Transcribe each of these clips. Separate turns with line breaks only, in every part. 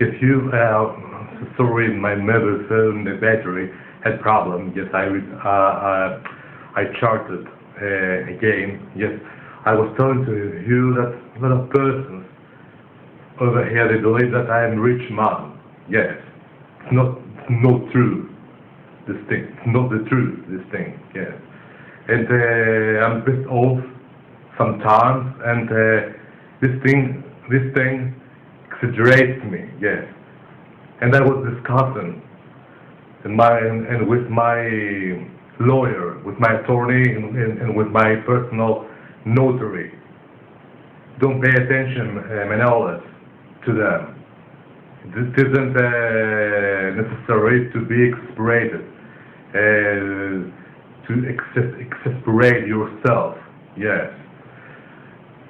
If you, sorry, my mobile phone, the battery had problem. Yes, I charged it again. Yes, I was telling to you that a lot of persons over here, they believe that I am rich man. Yes, it's not true. This thing, it's not the truth. This thing. Yes, and I'm pissed off sometimes, and this thing exaggerates me. Yes, and I was discussing and with my lawyer, with my attorney, and with my personal notary. Don't pay attention, Manolis, to them. This isn't necessary to be exasperated, to exasperate yourself. Yes.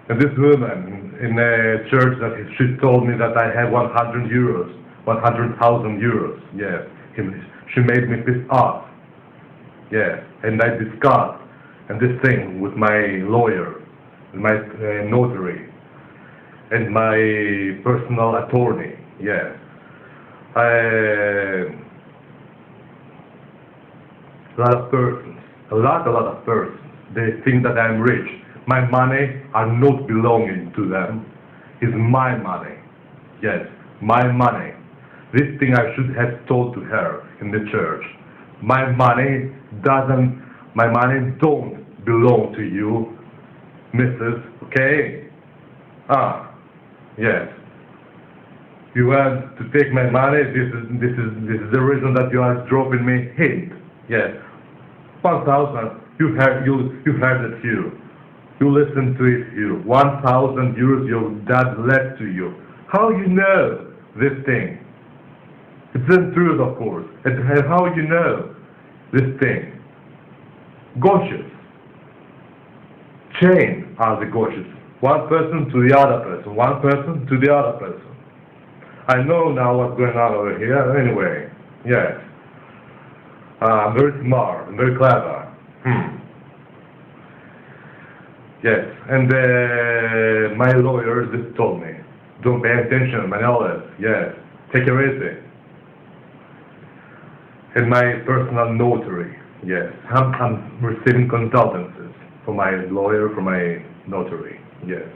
And this woman in a church, that she told me that I have 100 euros, 100,000 euros. Yes. She made me pissed off. Yes. And I discussed this thing with my lawyer, my notary, and my personal attorney. Yes. A lot of persons, a lot of persons, they think that I'm rich. My money are not belonging to them. It's my money. Yes, my money. This thing I should have told to her in the church. My money don't belong to you, Mrs. Okay? Yes. You want to take my money? This is the reason that you are dropping me hint. Yes. 1,000. You heard it, Hugh. You listen to it, Hugh. 1,000 euros your dad left to you. How you know this thing? It's the truth, of course. And how you know this thing? Gauches. Chain are the gauches. One person to the other person. One person to the other person. I know now what's going on over here. Anyway, yes. I'm very smart. I'm very clever. Yes. And my lawyer just told me, don't pay attention, Manolis. Yes. Take it easy. And my personal notary. Yes. I'm receiving consultancies from my lawyer, from my notary. Yes.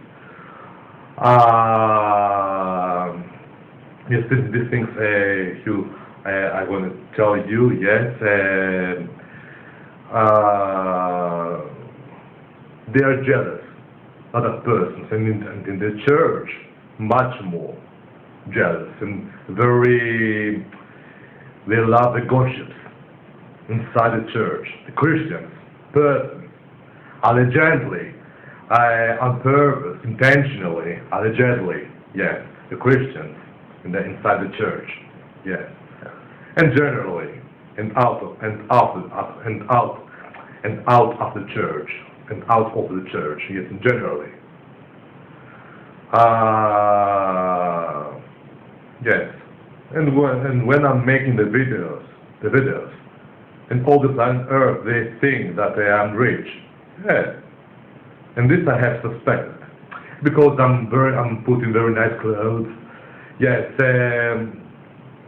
Yes, these things, Hugh, I want to tell you, yes, they are jealous, other persons, and in the church, much more jealous, and they love the gossips inside the church, the Christians, persons, allegedly, on purpose, intentionally, allegedly, yes, the Christians inside the church, yes, and generally, and out of the church, yes, generally, yes, and when I'm making the videos, and all the planet Earth, they think that I am rich, yes. And this I have suspected, because I'm putting very nice clothes. Yes,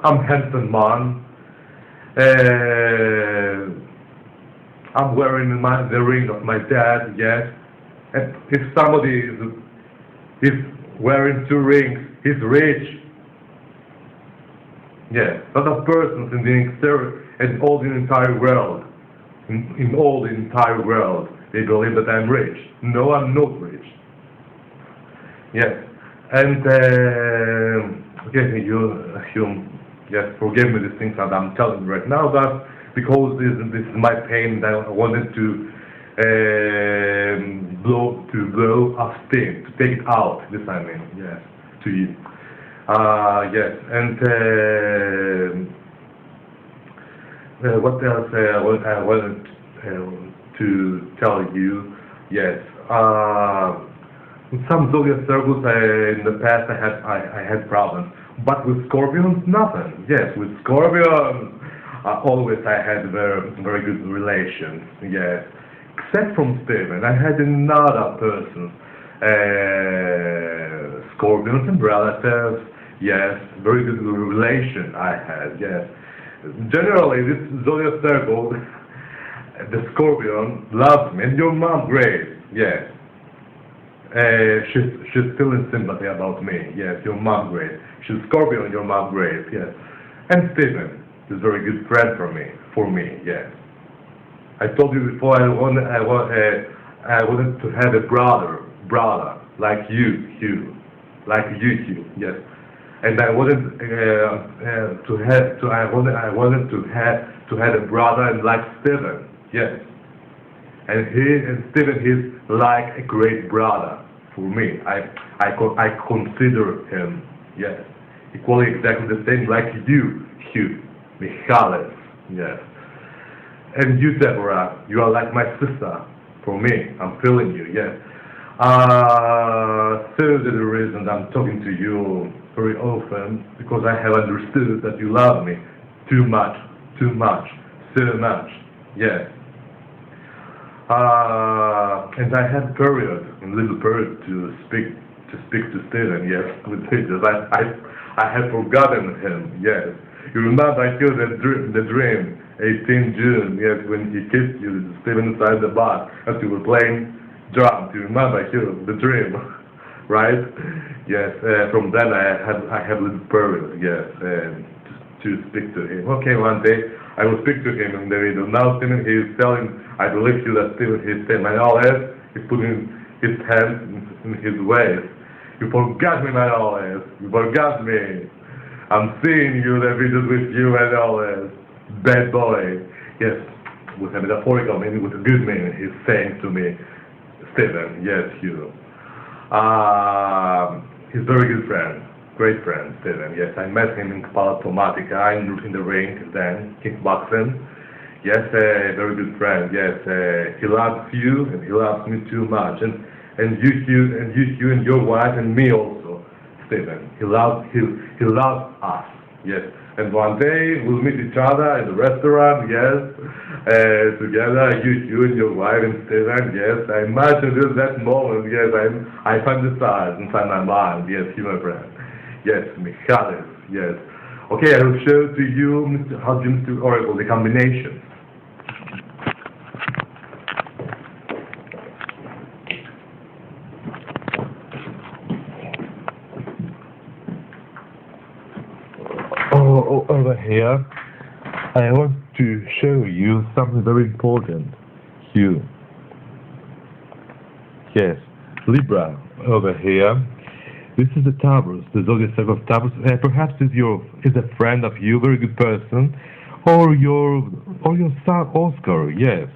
I'm handsome man. I'm wearing the ring of my dad. Yes, and if somebody is wearing 2 rings, he's rich. Yes, a lot of persons in the exterior and all the entire world, in all the entire world. They believe that I'm rich. No, I'm not rich. Yes, and okay, you yes, forgive me these things that I'm telling you right now, but because this is my pain, that I wanted to blow off steam, to take it out. This I mean, yes, to you. Yes, and what else I wanted to tell you, yes, with some zodiac circles in the past I had problems, but with scorpions, nothing. Yes, with scorpions, always I had very good relations, yes, except from Steven. I had another person, scorpions and relatives, Yes, very good relation I had, yes. Generally, this zodiac circle, the Scorpion loves me, and your mom, great, yes. She's feeling sympathy about me, yes, your mom, great. She's Scorpion, your mom, great, yes. And Stephen is a very good friend for me, yes. I told you before I wanted to have a brother, like you, Hugh, Hugh, yes. And I wanted I wanted to have a brother and like Stephen, yes. And Stephen is like a great brother for me. I consider him, yes, equally exactly the same like you, Hugh, Michales, yes. And you, Deborah, you are like my sister for me. I'm feeling you, yes. So the reason I'm talking to you very often because I have understood that you love me too much, so much, yes. And I had little period to speak to Stephen, yes, with Jesus. I had forgotten him, yes. You remember I heard the dream, 18 June, yes, when he kissed you, Stephen inside the bar, as you were playing drums. You remember I heard the dream, right? Yes. From then I have little period, yes, to speak to him. Okay, one day I will speak to him in the radio. Now Stephen, he is telling, I believe you that Stephen, he is saying, my old he's putting his hand in his waist. You forgot me, my old you forgot me. I'm seeing you, the videos with you and all this. Bad boy. Yes, with a metaphorical meaning, with a good meaning, he's saying to me, Stephen, yes, you. He's a very good friend. Great friend, Stephen. Yes, I met him in Kapala Tomatica in the ring then, kickboxing. Yes, a very good friend. Yes, he loves you and he loves me too much. And you and your wife and me also, Stephen. He loves us. Yes. And one day we'll meet each other in the restaurant. Yes, together. You and your wife and Stephen. Yes, I imagine that moment. Yes, I fantasize inside my mind. Yes, you, my friend. Yes, Michales, yes. Okay, I will show to you, Mr. Oracle, the combination. Over here, I want to show you something very important. Hugh. Yes, Libra, over here. This is the Taurus, the zodiac sign of Taurus. Perhaps is a friend of you, very good person, or your son Oscar. Yes.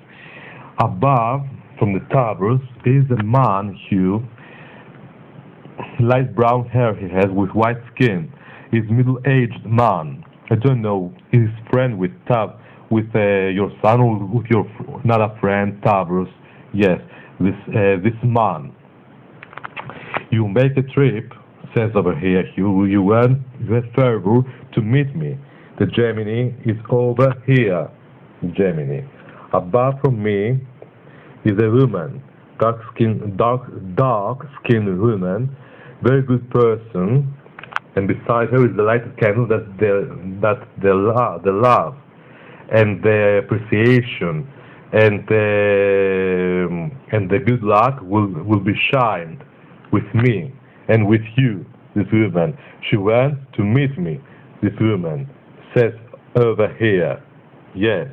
Above, from the Taurus, is a man, Hugh. Light brown hair he has with white skin. He's middle-aged man. I don't know. He's friend with your son or with your another friend Taurus. Yes, this man. You make a trip, says over here, you went with fervor to meet me. The Gemini is over here, Gemini. Above from me is a woman, dark-skinned woman, very good person, and beside her is the lighted candle that the love and the appreciation and the good luck will be shined with me and with you, this woman. She went to meet me, this woman, says over here, yes.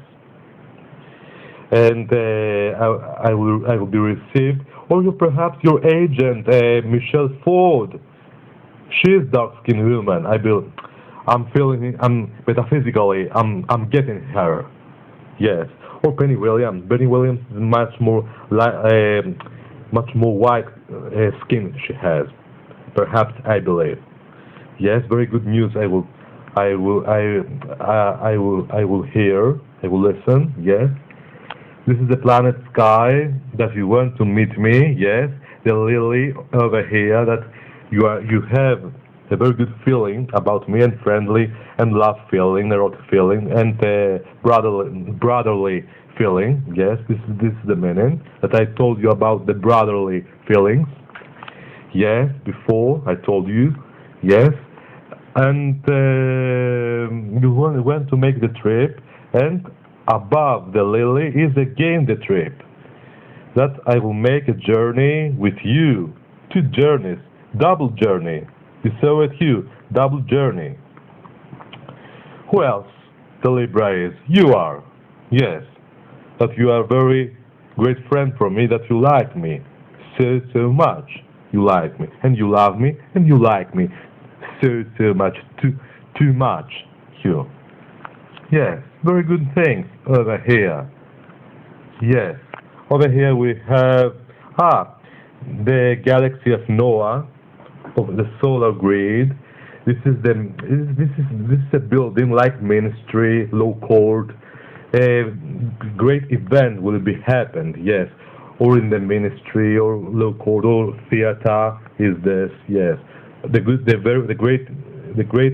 And I will be received, or perhaps your agent, Michelle Ford. She is dark-skinned woman. I'm metaphysically, I'm getting her, yes. Or Penny Williams. Penny Williams is much more white skin she has. Perhaps I believe. Yes, very good news. I will hear. I will listen. Yes. This is the planet Sky that you want to meet me. Yes. The lily over here that you have a very good feeling about me and friendly and love feeling, erotic feeling and brotherly feeling. Yes, this is the meaning that I told you about the brotherly feelings. Yes, before I told you. Yes, And you went to make the trip, and above the lily is again the trip. That I will make a journey with you. 2 journeys, double journey. You saw it, Hugh, double journey. Who else? The Libra is. You are. Yes. That you are a very great friend for me, that you like me. So much. You like me. And you love me. And you like me. So much. Too much, Hugh. Yes. Very good things over here. Yes. Over here we have the galaxy of Noah, of the solar grid. This is a building like ministry, low court. A great event will be happened, yes, or in the ministry, or low court, or theater. Is this, yes, the great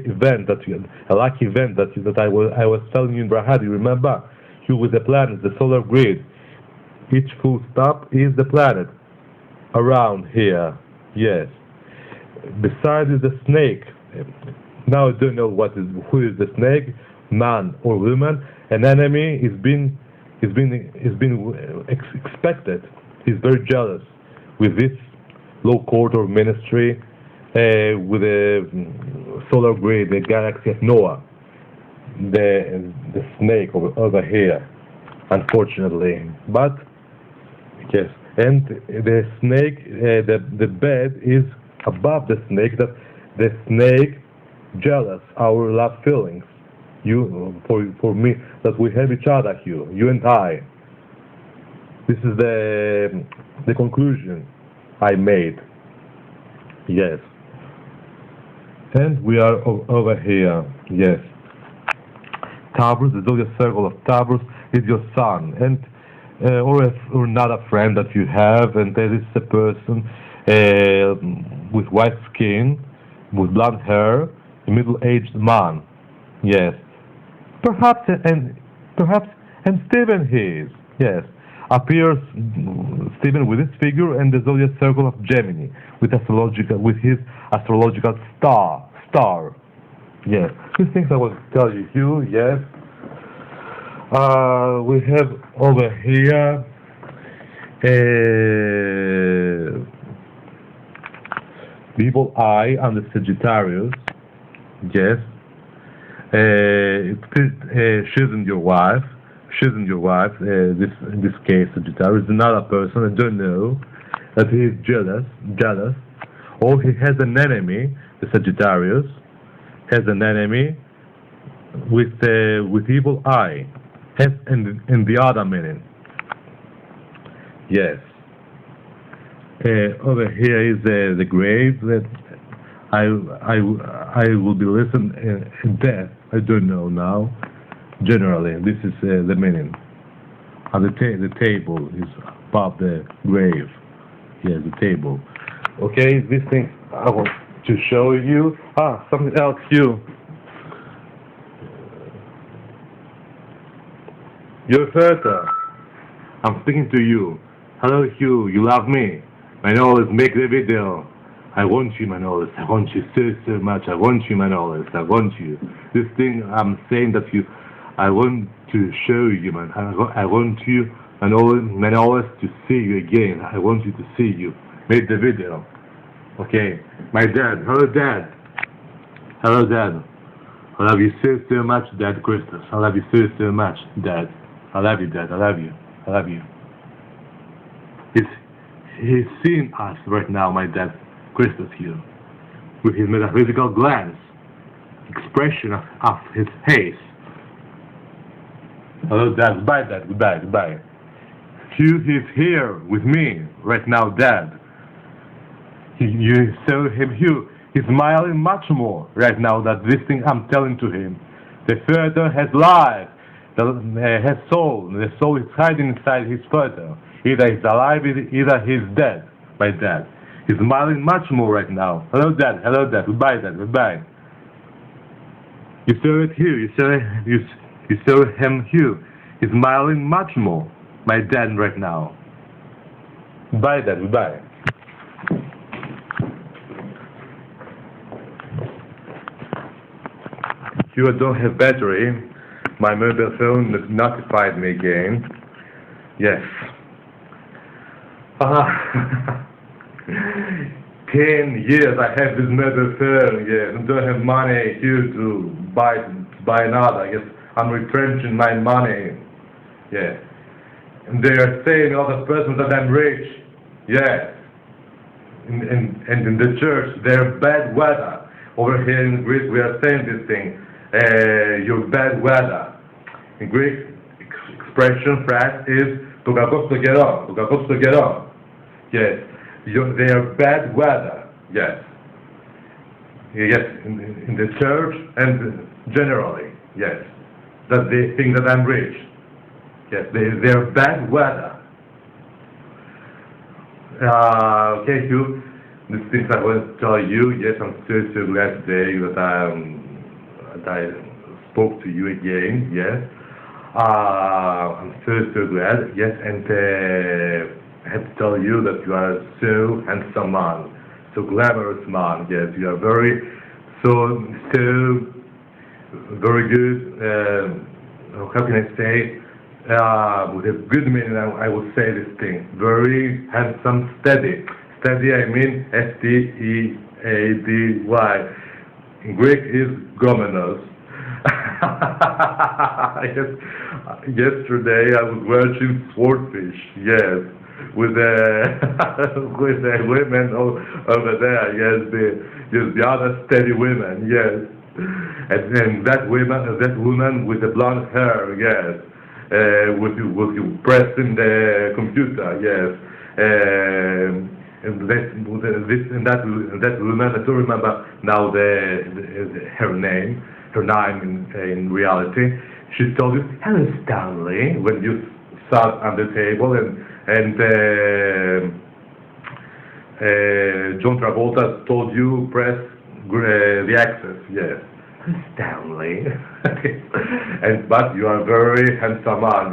event a lucky event that I was telling you in Brahadi. Remember, you with the planet, the solar grid. Each full stop is the planet around here, yes. Besides is the snake. Now I don't know who is the snake, man or woman. An enemy is being expected. He's very jealous with this low court or ministry, with the solar grid, the galaxy of Noah, the snake over here, unfortunately. But yes, and the snake, the bed is above the snake. That the snake jealous our love feelings. You for me, that we have each other, you and I. This is the conclusion I made. Yes. And we are over here. Yes. Taurus, the zodiac circle of Taurus is your sun, and or another friend that you have, and there is a person with white skin, with blonde hair, a middle-aged man. Yes. Perhaps Stephen he is. Yes. Appears Stephen with his figure and the zodiac circle of Gemini, with his astrological star. Yes. These things I will tell you, Hugh. Yes. We have over here the evil eye and the Sagittarius. Yes. She isn't your wife. She isn't your wife. In this case, Sagittarius is another person. I don't know that he is jealous, or he has an enemy. The Sagittarius has an enemy with evil eye, and in the other meaning. Yes. Over here is the grave that I will be listening in death. I don't know now. Generally, this is the meaning. And the table is above the grave. Yes, the table. Okay, this thing I want to show you. Something else, Hugh. You're Hertha. I'm speaking to you. Hello, Hugh. You love me? Manolis, make the video. I want you, Manolis. I want you so much. I want you, Manolis. I want you. This thing I'm saying that I want to show you, man. I want you, Manolis, to see you again. I want you to see you. Make the video. Okay. My dad. Hello, Dad. Hello, Dad. I love you so much, Dad Christus. I love you so much, Dad. I love you, Dad. I love you. I love you. He's seeing us right now, my dad Christus here, with his metaphysical glance, expression of his face. Hello, Dad. Goodbye, Dad. Goodbye. Hugh is here with me right now, Dad. You saw him, Hugh. He's smiling much more right now that this thing I'm telling to him. The theater has life, has soul. The soul is hiding inside his theater. Either he's alive, either he's dead. My dad. He's smiling much more right now. Hello, Dad. Hello, Dad. Goodbye, Dad. Goodbye. You saw it, Hugh. You saw him, Hugh. He's smiling much more. My dad right now. Goodbye, Dad. Goodbye. You don't have battery. My mobile phone notified me again. Yes. 10 years I have this mobile phone, yes, and don't have money here to buy another. Yes, I'm retrenching my money. Yes. And they are saying other persons that I'm rich. Yes. And in the church, there's bad weather. Over here in Greece, we are saying this thing. Your bad weather. In Greek, expression, phrase is "το κακό στο καιρό." Το κακό στο καιρό. Yes. They are bad weather. Yes. Yes. In the church and generally. Yes. That they think that I'm rich. Yes. They are bad weather. Okay, Hugh. The things I want to tell you. Yes, I'm so glad today that I spoke to you again. Yes. I'm so glad. Yes, and I have to tell you that you are so handsome man, so glamorous man. Yes, you are very very good. How can I say? With a good meaning, I will say this thing. Very handsome, steady. Steady, I mean steady. In Greek is gomenos. Yes, yesterday I was watching Swordfish. Yes, with with the women over there. Yes, the other steady women. Yes, and that woman with the blonde hair. Yes. Was you pressing the computer? Yes, and that woman. I don't remember now her name in reality. She told you, "Hello, Stanley," when you sat on the table, and John Travolta told you press the access. Yes. Stanley, but you are very handsome man.